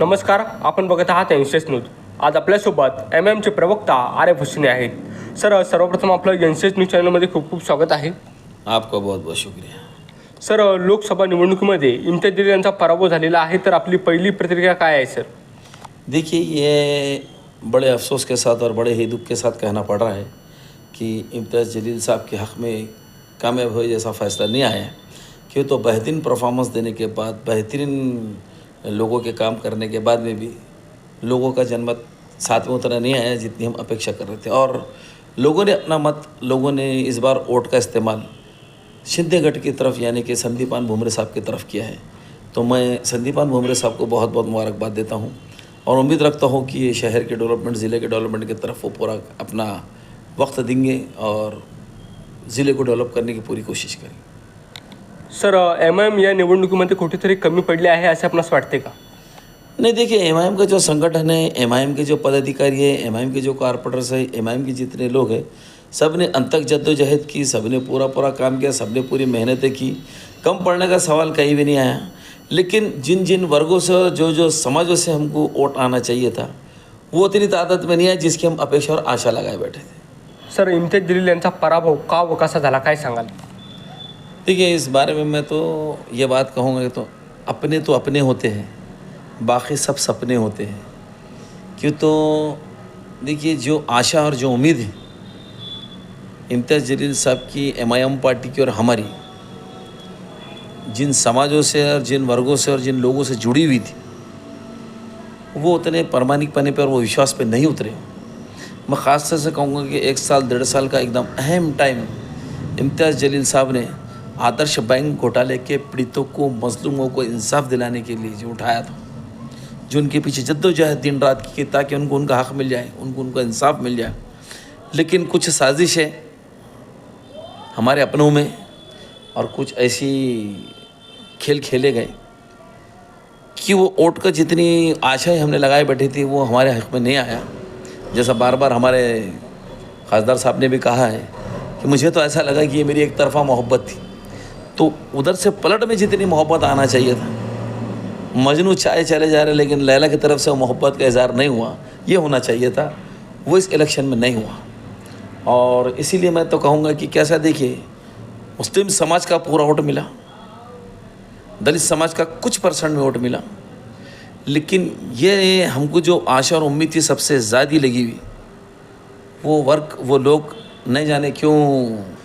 नमस्कार, आपण बघत आहात एनसीएस न्यूज। आज आपल्यासोबत चे प्रवक्ता आरिफ हुसैनी आहेत। सर, सर्वप्रथम आपलं एनसीएस न्यूज चॅनलमध्ये खूप खूप स्वागत आहे। आपका बहुत बहुत शुक्रिया। सर, लोकसभा निवडणुकीमध्ये इम्तियाज जलील यांचा पराभव झालेला आहे, तर आपली पहिली प्रतिक्रिया काय आहे सर? देखिए, ये बड़े अफसोस के साथ और बड़े ही दुख के साथ कहना पड़ रहा है कि इम्तियाज़ जलील साहब के हक़ में कामयाब हुए जैसा फ़ैसला नहीं आया। क्यों तो बेहतरीन परफॉर्मेंस देने के बाद, बेहतरीन लोगों के काम करने के बाद में भी लोगों का जनमत साथ में उतना नहीं आया जितनी हम अपेक्षा कर रहे थे। और लोगों ने अपना मत, लोगों ने इस बार वोट का इस्तेमाल शिंदे गढ़ की तरफ यानी कि संदीपान भुमरे साहब की तरफ किया है। तो मैं संदीपान भुमरे साहब को बहुत बहुत मुबारकबाद देता हूँ और उम्मीद रखता हूँ कि ये शहर के डेवलपमेंट, ज़िले के डेवलपमेंट की तरफ वो पूरा अपना वक्त देंगे और ज़िले को डेवलप करने की पूरी कोशिश करेंगे। सर, या निवडणुकीमध्ये कुठेतरी कमी पडले आहे असे आपणास वाटते का? नहीं, देखिए, एमआईएम का जो संगठन है, एमआईएम के जो पदाधिकारी है, एमआईएम के जो कारपोरेटर्स है, एमआईएम के जितने लोग हैं, सब ने अंतक जद्दोजहद की, सब ने पूरा काम किया, सब ने पूरी मेहनतें की। कम पड़ने का सवाल कहीं भी नहीं आया। लेकिन जिन जिन वर्गों से और जो समाजों से हमको वोट आना चाहिए था, वो उतनी तादाद में नहीं आया जिसकी हम अपेक्षा और आशा लगाए बैठे थे। सर, इम्तियाज जलील यांचा पराभव का व कसा झाला, काय सांगाल? देखिए, इस बारे में मैं तो ये बात कहूँगा तो अपने होते हैं, बाकी सब सपने होते हैं। क्यों तो देखिए, जो आशा और जो उम्मीद है इम्तियाज़ जलील साहब की, एमआईएम पार्टी की और हमारी, जिन समाजों से और जिन वर्गों से और जिन लोगों से जुड़ी हुई थी, वो उतने प्रामाणिकपने पर, वो विश्वास पे नहीं उतरे। मैं ख़ास तौर से कहूँगा कि 1 साल 1.5 साल का एकदम अहम टाइम इम्तियाज़ जलील साहब ने आदर्श बैंक घोटाले के पीड़ितों को, मजलूमों को इंसाफ दिलाने के लिए जो उठाया था, जो उनके पीछे जद्दोजहद दिन रात की ताकि उनको उनका हक़ मिल जाए, उनका इंसाफ मिल जाए। लेकिन कुछ साजिशें हमारे अपनों में और कुछ ऐसी खेल खेले गए कि वो वोट का जितनी आशाएं हमने लगाए बैठी थी वो हमारे हक़ में नहीं आया। जैसा बार बार हमारे खासदार साहब ने भी कहा है कि मुझे तो ऐसा लगा कि ये मेरी एक तरफ़ा मोहब्बत थी। तो उधर से पलट में जितनी मोहब्बत आना चाहिए था, मजनू चाहे चले जा रहे लेकिन लैला की तरफ से वो मोहब्बत का इज़हार नहीं हुआ, ये होना चाहिए था, वो इस इलेक्शन में नहीं हुआ। और इसीलिए मैं तो कहूँगा कि कैसा, देखिए, मुस्लिम समाज का पूरा वोट मिला, दलित समाज का कुछ % में वोट मिला, लेकिन ये हमको जो आशा और उम्मीद थी सबसे ज़्यादा लगी हुई, वो वर्ग, वो लोग नहीं जाने क्यों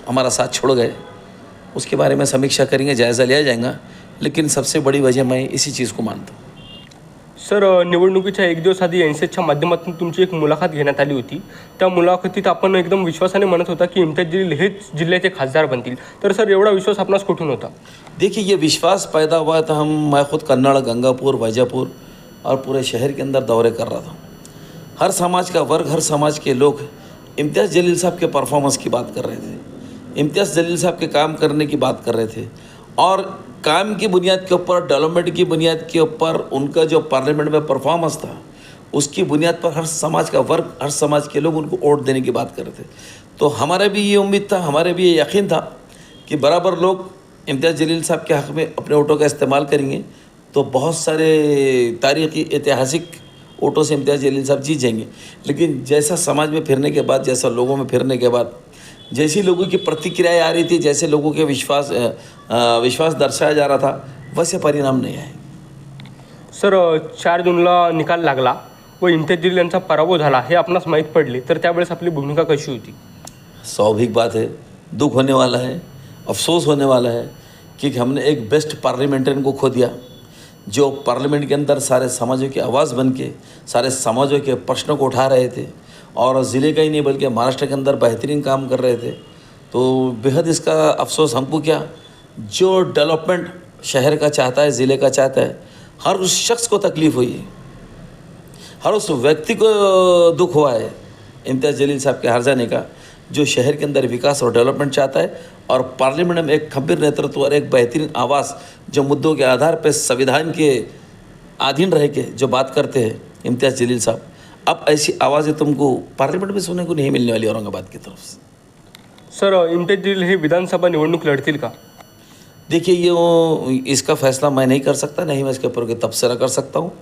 हमारा साथ छोड़ गए। उसके बारे में समीक्षा करेंगे, जायज़ा लिया जाएगा, लेकिन सबसे बड़ी वजह मैं इसी चीज़ को मानता हूँ। सर, निवडणुकीच्या 1 दिवस आधी एनसीएसच्या माध्यमातून तुमची एक मुलाखत घेण्यात आली होती। त्या मुलाखतीत आपण एकदम विश्वासाने म्हणत होता की इम्तियाज जलील हेच जिल्ह्याचे खासदार बनतील। तर सर, एवढा विश्वास आपणास कुठून होता? देखिए, ये विश्वास पैदा हुआ था, मैं खुद कन्नड़, गंगापुर, वैजापुर और पूरे शहर के अंदर दौरे कर रहा था। हर समाज का वर्ग, हर समाज के लोग इम्तियाज़ जलील साहब के परफॉर्मेंस की बात कर रहे थे, इम्तियाज़ जलील साहब के काम करने की बात कर रहे थे और काम की बुनियाद के ऊपर, डेवलपमेंट की बुनियाद के ऊपर उनका जो पार्लियामेंट में परफॉर्मेंस था, उसकी बुनियाद पर हर समाज का वर्ग, हर समाज के लोग उनको वोट देने की बात कर रहे थे। तो हमारा भी ये उम्मीद था, हमारे भी ये यकीन था कि बराबर लोग इम्तियाज़ जलील साहब के हक़ में अपने वोटों का इस्तेमाल करेंगे तो बहुत सारे तारीख़ी ऐतिहासिक वोटों से इम्तियाज़ जलील साहब जीत जाएंगे। लेकिन जैसा समाज में फिरने के बाद, जैसा लोगों में फिरने के बाद, जैसी लोगों की प्रतिक्रियाएँ आ रही थी, जैसे लोगों के विश्वास दर्शाया जा रहा था, वैसे परिणाम नहीं आए। सर, 4 जूनला निकाल लागला व इम्तियाज जलील यांचा पराभव झाला हे आपणास माहीत पडले, तर त्यावेळेस आपली भूमिका कशी होती? स्वाभाविक बात है, दुख होने वाला है, अफसोस होने वाला है कि हमने एक बेस्ट पार्लियामेंटेरियन को खो दिया, जो पार्लियामेंट के अंदर सारे समाजों की आवाज़ बन के सारे समाजों के प्रश्नों को उठा रहे थे और ज़िले का ही नहीं बल्कि महाराष्ट्र के अंदर बेहतरीन काम कर रहे थे। तो बेहद इसका अफसोस हमको क्या, जो डेवलपमेंट शहर का चाहता है, ज़िले का चाहता है, हर उस शख्स को तकलीफ़ हुई है, हर उस व्यक्ति को दुख हुआ है इम्तियाज़ जलील साहब के हार जाने का, जो शहर के अंदर विकास और डेवलपमेंट चाहता है और पार्लियामेंट में एक खंभीर नेतृत्व और एक बेहतरीन आवाज़, जो मुद्दों के आधार पर संविधान के अधीन रह के जो बात करते हैं इम्तियाज़ जलील साहब, अब ऐसी आवाज़ें तुमको पार्लियामेंट में सुनने को नहीं मिलने वाली औरंगाबाद की तरफ से। सर, इम्तियाज जलील हे विधानसभा निवडणूक लढतील का? देखिए, इसका फ़ैसला मैं नहीं कर सकता, नहीं मैं इसके ऊपर कोई तबसरा कर सकता हूँ।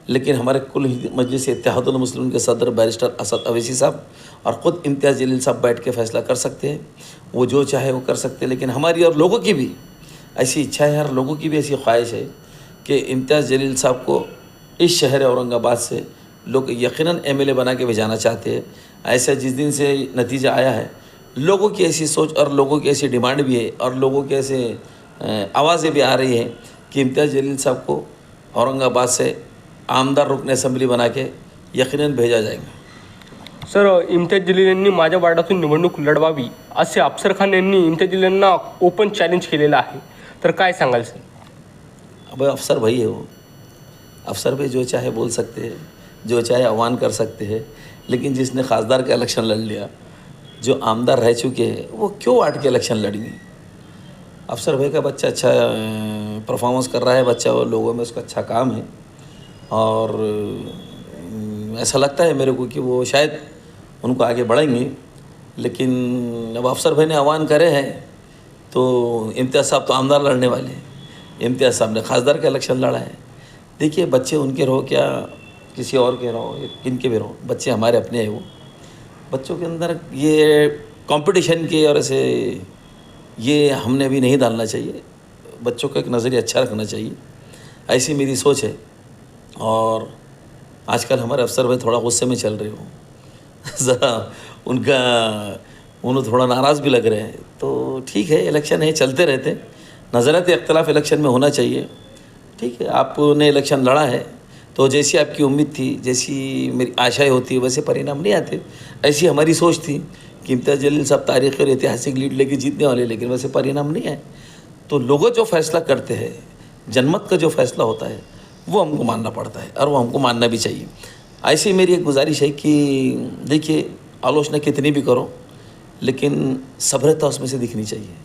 लेकिन हमारे कुल मजलिस इत्तेहादुल मुस्लिमीन के सदर बैरिस्टर असद अवैसी साहब और ख़ुद इम्तियाज़ जलील साहब बैठ के फ़ैसला कर सकते हैं, वो जो चाहे वो कर सकते हैं। लेकिन हमारी और लोगों की भी ऐसी इच्छा है, हर लोगों की भी ऐसी ख्वाहिश है कि इम्तियाज़ जलील साहब को इस शहर औरंगाबाद से लोग यकीनन एमएलए बना के भेजाना चाहते हैं। ऐसा जिस दिन से नतीजा आया है, लोगों की ऐसी सोच और लोगों की ऐसी डिमांड भी है और लोगों की ऐसे आवाज़ें भी आ रही हैं कि इम्तियाज़ जलील साहब को औरंगाबाद से आमदार रुकन असम्बली बना के यकीनन भेजा जाएगा। सर, इम्तियाज जलील यांनी माझ्या वार्डातून निवडणूक लढवावी असे अफसर खान यांनी इम्तियाज जलील यांना ओपन चॅलेंज केलेलं आहे, तर काय सांगाल सर? अब अफसर भाई है वो, अफसर भाई जो चाहे बोल सकते हैं, जो चाहे आह्वान कर सकते हैं। लेकिन जिसने खासदार का इलेक्शन लड़ लिया, जो आमदार रह चुके हैं, वो क्यों वार्ड के इलेक्शन लड़ेंगे? अफसर भाई का बच्चा अच्छा परफॉर्मेंस कर रहा है, बच्चा और लोगों में उसका अच्छा काम है और ऐसा लगता है मेरे को कि वो शायद उनको आगे बढ़ेंगे। लेकिन अब अफसर भाई ने आह्वान करे हैं तो इम्तियाज़ साहब तो आमदार लड़ने वाले हैं, इम्तियाज़ साहब ने खासदार का इलेक्शन लड़ा है। देखिए, बच्चे उनके रहो क्या किसी और के रहो, किनके भी रहो, बच्चे हमारे अपने हैं। वो बच्चों के अंदर ये कंपटीशन के और ऐसे ये हमने भी नहीं डालना चाहिए। बच्चों का एक नज़रिया अच्छा रखना चाहिए, ऐसी मेरी सोच है। और आजकल हमारे अफसर भाई थोड़ा गुस्से में चल रहे हो ज़रा उन्हें थोड़ा नाराज़ भी लग रहे हैं। तो ठीक है, इलेक्शन है, चलते रहते, नज़रियाती इख्तलाफ इलेक्शन में होना चाहिए। ठीक है, आपने इलेक्शन लड़ा है तो जैसी आपकी उम्मीद थी, जैसी मेरी आशाएं होती है, वैसे परिणाम नहीं आते। ऐसी हमारी सोच थी कि इम्तियाज़ जलील साहब तारीख़ी और ऐतिहासिक लीड लेके जीतने वाले, लेकिन वैसे परिणाम नहीं आए। तो लोग जो फैसला करते हैं, जनमत का जो फैसला होता है, वो हमको मानना पड़ता है और वो हमको मानना भी चाहिए। ऐसी मेरी एक गुजारिश है कि देखिए, आलोचना कितनी भी करो, लेकिन सभ्यता उसमें से दिखनी चाहिए।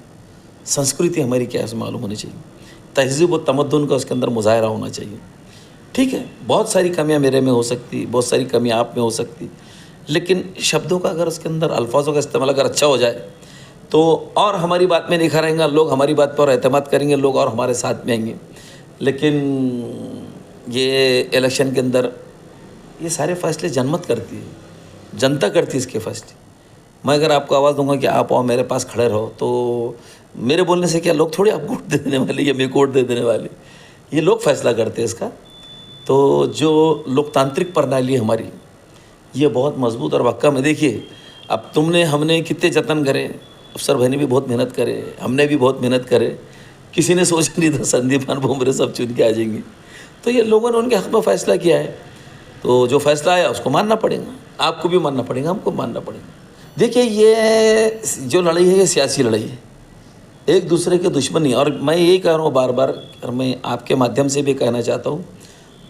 संस्कृति हमारी क्या है उसमें मालूम होनी चाहिए। तहज़ीब व तमद्दुन का उसके अंदर मुज़ाहरा होना चाहिए। ठीक है, बहुत सारी कमियां मेरे में हो सकती, बहुत सारी कमियां आप में हो सकती, लेकिन शब्दों का अगर उसके अंदर अल्फाजों का इस्तेमाल अगर अच्छा हो जाए तो और हमारी बात में निखर आएंगे, लोग हमारी बात पर एतमाद करेंगे, लोग और हमारे साथ में आएंगे। लेकिन ये इलेक्शन के अंदर ये सारे फैसले जनमत करती है, जनता करती है इसके फैसले। मैं अगर आपको आवाज़ दूंगा कि आप आओ मेरे पास खड़े रहो, तो मेरे बोलने से क्या लोग थोड़ी आपको वोट दे देने वाले या मैं वोट दे देने वाले, ये लोग फैसला करते हैं इसका। तो जो लोकतांत्रिक प्रणाली है हमारी, ये बहुत मजबूत और पक्का में। देखिए, अब तुमने हमने कितने जतन करे, अफसर भाई ने भी बहुत मेहनत करे, हमने भी बहुत मेहनत करे, किसी ने सोचा नहीं था संदीपान भुमरे सब चुन के आ जाएंगे। तो ये लोगों ने उनके हक़ में फ़ैसला किया है, तो जो फ़ैसला आया उसको मानना पड़ेगा, आपको भी मानना पड़ेगा, हमको मानना पड़ेगा। देखिए, ये जो लड़ाई है ये सियासी लड़ाई है, एक दूसरे के दुश्मनी। और मैं यही कह रहा हूँ बार बार, और मैं आपके माध्यम से भी कहना चाहता हूँ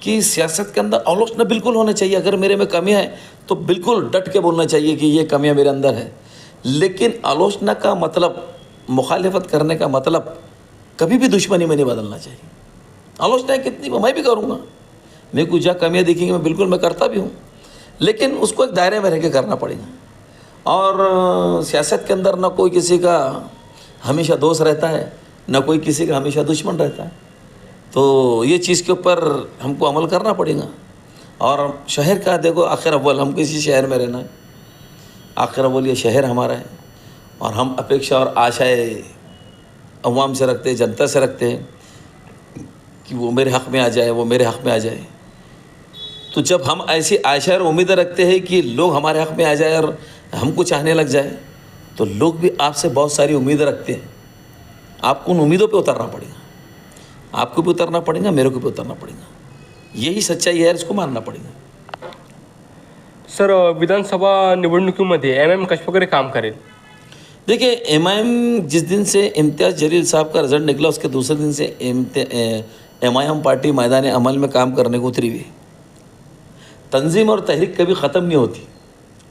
कि सियासत के अंदर आलोचना बिल्कुल होना चाहिए। अगर मेरे में कमियां है तो बिल्कुल डट के बोलना चाहिए कि ये कमियां मेरे अंदर है। लेकिन आलोचना का मतलब, मुखालिफत करने का मतलब कभी भी दुश्मनी में नहीं बदलना चाहिए। आलोचना कितनी मैं भी करूँगा, मैं कुछ जहाँ कमियाँ दिखेंगी मैं बिल्कुल मैं करता भी हूँ, लेकिन उसको एक दायरे में रह के करना पड़ेगा। और सियासत के अंदर ना कोई किसी का हमेशा दोस्त रहता है, ना कोई किसी का हमेशा दुश्मन रहता है। तो ये चीज़ के ऊपर हमको अमल करना पड़ेगा। और शहर का देखो, आखिर अव्वल हमको इसी शहर में रहना है, आखिर अव्वल ये शहर हमारा है। और हम अपेक्षा और आशाएं अवाम से रखते हैं, जनता से रखते हैं कि वो मेरे हक़ में आ जाए, वो मेरे हक़ में आ जाए। तो जब हम ऐसी आशा और उम्मीदें रखते हैं कि लोग हमारे हक़ में आ जाए और हमको चाहने लग जाए, तो लोग भी आपसे बहुत सारी उम्मीदें रखते हैं। आपको उन उम्मीदों पे उतरना पड़ेगा, आपको भी उतरना पड़ेगा, मेरे को भी उतरना पड़ेगा। यही सच्चाई है, इसको मानना पड़ेगा। सर, विधानसभा निवडणुकीमध्ये MM कशा प्रकारे काम करेल? देखिए, MIM जिस दिन से इम्तियाज़ जलील साहब का रिजल्ट निकला, उसके दूसरे दिन से MIM पार्टी मैदान अमल में काम करने को उतरी हुई। तंजीम और तहरीक कभी ख़त्म नहीं होती।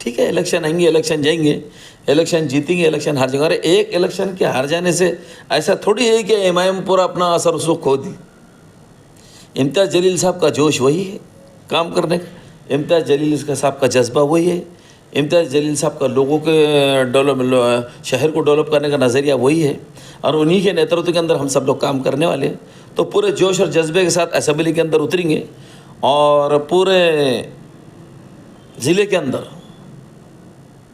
ठीक है, इलेक्शन आएंगे, इलेक्शन जाएंगे, इलेक्शन जीतेंगे, इलेक्शन हार जाएंगे। अरे एक इलेक्शन के हार जाने से ऐसा थोड़ी है कि MIM पूरा अपना असर उसको खो दी। इम्तियाज़ जलील साहब का जोश वही है काम करने का, इम्तियाज़ जलील साहब का जज्बा वही है, इम्तियाज़ जलील साहब का लोगों के शहर को डेवलप करने का नज़रिया वही है। और उन्हीं के नेतृत्व के अंदर हम सब लोग काम करने वाले हैं। तो पूरे जोश और जज्बे के साथ असेंबली के अंदर उतरेंगे और पूरे ज़िले के अंदर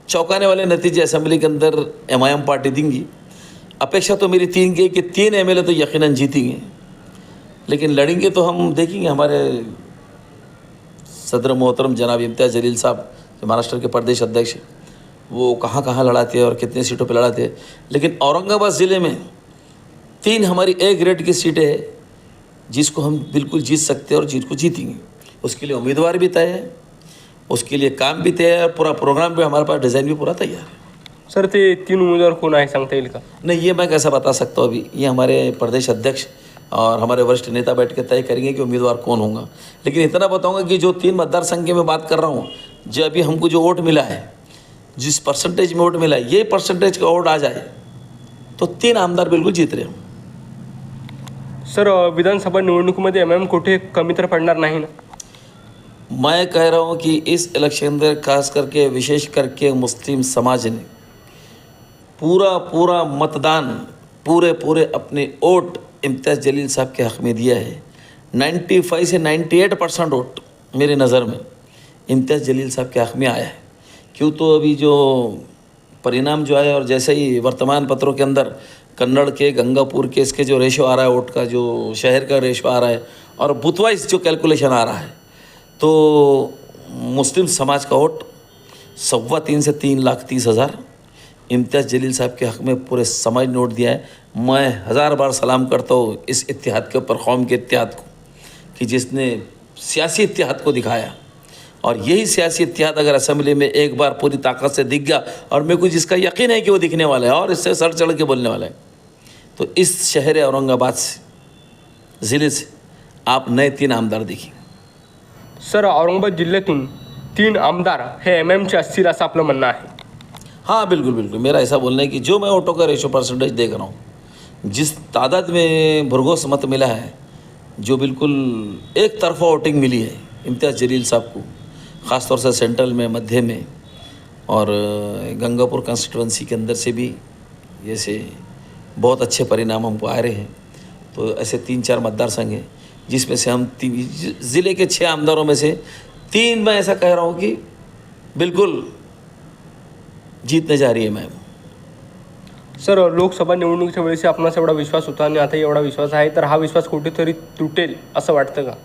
चौंकाने वाले नतीजे असेंबली के अंदर एमआईएम पार्टी देंगी। अपेक्षा तो मेरी 3 की कि 3 एमएलए तो यकीनन जीतेंगे, लेकिन लड़ेंगे तो हम देखेंगे। हमारे सदर मोहतरम जनाब इम्तियाज़ जलील साहब जो महाराष्ट्र के प्रदेश अध्यक्ष, वो कहाँ कहाँ लड़ाते हैं और कितने सीटों पे लड़ाते हैं। लेकिन औरंगाबाद ज़िले में 3 हमारी ए ग्रेड की सीटें हैं जिसको हम बिल्कुल जीत सकते हैं और जिसको जीतेंगे। उसके लिए उम्मीदवार भी तय है, उसके लिए काम भी तय है, पूरा प्रोग्राम भी हमारे पास, डिज़ाइन भी पूरा तैयार है। सर ते 3 उमेदवार कोण आहे सांगता येईल का? नहीं, ये मैं कैसा बता सकता हूँ अभी। ये हमारे प्रदेश अध्यक्ष और हमारे वरिष्ठ नेता बैठ के तय करेंगे कि उम्मीदवार कौन होगा। लेकिन इतना बताऊंगा कि जो 3 मतदार संघ की मैं बात कर रहा हूँ, जो अभी हमको जो वोट मिला है, जिस परसेंटेज में वोट मिला है, ये परसेंटेज का वोट आ जाए तो 3 आमदार बिल्कुल जीत रहे हैं। सर विधानसभा निवडणुकीमध्ये एमआयएम कुठे कमी तर पडणार नाही ना? मैं कह रहा हूँ कि इस इलेक्शन अंदर खास करके विशेष करके मुस्लिम समाज ने पूरा मतदान पूरे अपने वोट इम्तियाज़ जलील साहब के हक़ में दिया है। 95 से 98% वोट मेरे नज़र में इम्तियाज़ जलील साहब के हक़ में आया है। क्यों तो अभी जो परिणाम जो आया और जैसे ही वर्तमान पत्रों के अंदर कन्नड़ के, गंगापुर के, इसके जो रेशो आ रहा है वोट का, जो शहर का रेशो आ रहा है और बूथ वाइज जो कैलकुलेशन आ रहा है, तो मुस्लिम समाज का वोट 3.25 से 3,30,000 इम्तियाज़ जलील साहब के हक़ में पूरे समाज ने वोट दिया है। मैं 1000 बार सलाम करता हूँ इस इत्तेहाद के ऊपर, कौम के इत्तेहाद को, कि जिसने सियासी इत्तेहाद को दिखाया। और यही सियासी इत्तेहाद अगर असेंबली में एक बार पूरी ताकत से दिख गया, और मेरे को जिसका यकीन है कि वो दिखने वाला है और इससे सर चढ़ के बोलने वाला है, तो इस शहर औरंगाबाद से, ज़िले से आप नए 3 आमदार देखेंगे। सर औरंगाबाद जिल्ह्यातून 3 आमदार हे एमआयएमचे असतील असं आपलं म्हणणं आहे। हाँ बिल्कुल बिल्कुल, मेरा ऐसा बोलना है कि जो मैं वोटों का रेशो परसेंटेज देख रहा हूँ, जिस तादाद में भरघोस मत मिला है, जो बिल्कुल एक तरफा वोटिंग मिली है इम्तियाज़ जलील साहब को, ख़ास तौर से सेंट्रल में, मध्य में और गंगापुर कंस्टिट्यूंसी के अंदर से भी जैसे बहुत अच्छे परिणाम हमको आ रहे हैं। तो ऐसे 3-4 मतदार संघ हैं जिसमें से हम ज़िले के 6 आमदारों में से 3 मैं ऐसा कह रहा हूँ कि बिल्कुल जीतने जा रही है मैम। सर लोकसभा निवडणुकीच्या वेळेस आपणास एवढा विश्वास होता आणि आता एवढा विश्वास आहे, तर हा विश्वास कुठेतरी तुटेल असं वाटतं का?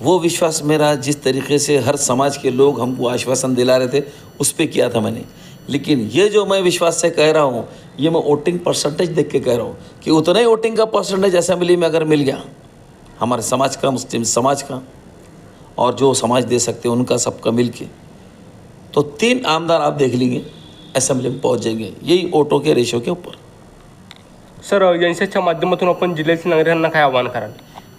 वो विश्वास मेरा जिस तरीके से हर समाज के लोग हमको आश्वासन दिला रहे थे उस पर किया था मैंने। लेकिन ये जो मैं विश्वास से कह रहा हूँ, ये मैं वोटिंग परसेंटेज देख के कह रहा हूँ कि उतना ही वोटिंग का परसेंटेज असेंबली में अगर मिल गया हमारे समाज का, मुस्लिम समाज का, और जो समाज दे सकते हैं उनका, सबका मिल के, तो 3 आमदार आप देख लेंगे असेंबली में पहुंच जाएंगे, यही वोटों के रेशो के ऊपर। सर एनसीएसच्या माध्यमातून आपण जिल्ह्यातील नागरिकांना काय आवाहन कराल?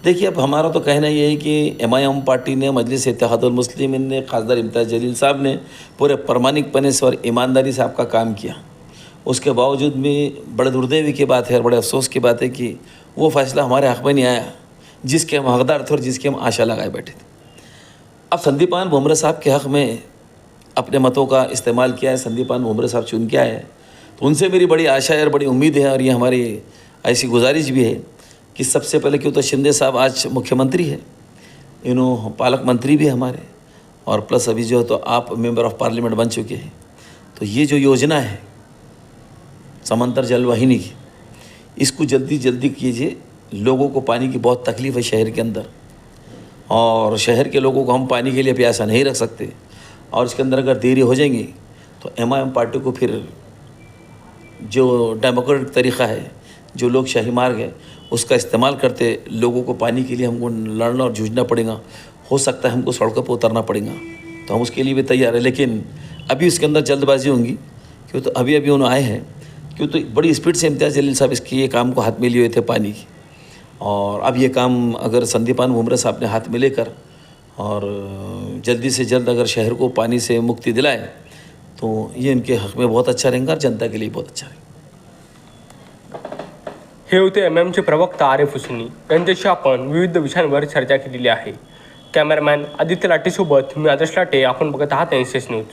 देखिए, अब हमारा तो कहना ये है कि एमआईएम पार्टी ने, मजलिस इत्तेहादुल मुस्लिमीन ने, खासदार इम्तियाज़ जलील साहब ने पूरे प्रामाणिकपने से और ईमानदारी से आपका काम किया। उसके बावजूद भी बड़े दुर्दैवी की बात है और बड़े अफसोस की बात है कि वो फैसला हमारे हक़ में नहीं आया जिसके हम हकदार थे और जिसकी हम आशा लगाए बैठे थे। अब संदीपान भुमरे साहब के हक़ में अपने मतों का इस्तेमाल किया है, संदीपान भुमरे साहब चुन के आए हैं, तो उनसे मेरी बड़ी आशा है और बड़ी उम्मीद है। और ये हमारी ऐसी गुजारिश भी है कि सबसे पहले क्यों तो शिंदे साहब आज मुख्यमंत्री है, इन्हों पालक मंत्री भी हमारे, और प्लस अभी जो है तो आप मेंबर ऑफ पार्लियामेंट बन चुके हैं। तो ये जो योजना है समंतर जल वाहिनी की, इसको जल्दी कीजिए। लोगों को पानी की बहुत तकलीफ़ है शहर के अंदर, और शहर के लोगों को हम पानी के लिए प्यासा नहीं रख सकते, और इसके अंदर अगर देरी हो जाएंगी तो एमआईएम पार्टी को फिर जो डेमोक्रेटिक तरीक़ा है, जो लोकशाही मार्ग है, उसका इस्तेमाल करते लोगों को पानी के लिए हमको लड़ना और जूझना पड़ेगा। हो सकता है हमको सड़कों पर उतरना पड़ेगा, तो हम उसके लिए भी तैयार है। लेकिन अभी उसके अंदर जल्दबाजी होंगी, क्यों तो अभी उन्होंने आए हैं, क्यों तो बड़ी स्पीड से इम्तियाज़ जलील साहब इसकी ये काम को हाथ में लिए हुए थे पानी की, और अब ये काम अगर संदीपान भुमरे साहब ने हाथ में लेकर और जल्दी से जल्द अगर शहर को पानी से मुक्ति दिलाए तो ये इनके हक़ में बहुत अच्छा रहेगा और जनता के लिए बहुत अच्छा रहेगा। हे होते एमआयएमचे प्रवक्ता आरिफ हुसैनी, यांच्याशी आपण विविध विषयांवर चर्चा केलेली आहे। कॅमेरामॅन आदित्य लाटेसोबत मी आदर्श लाटे, आपण बघत आहात एनसीएस न्यूज।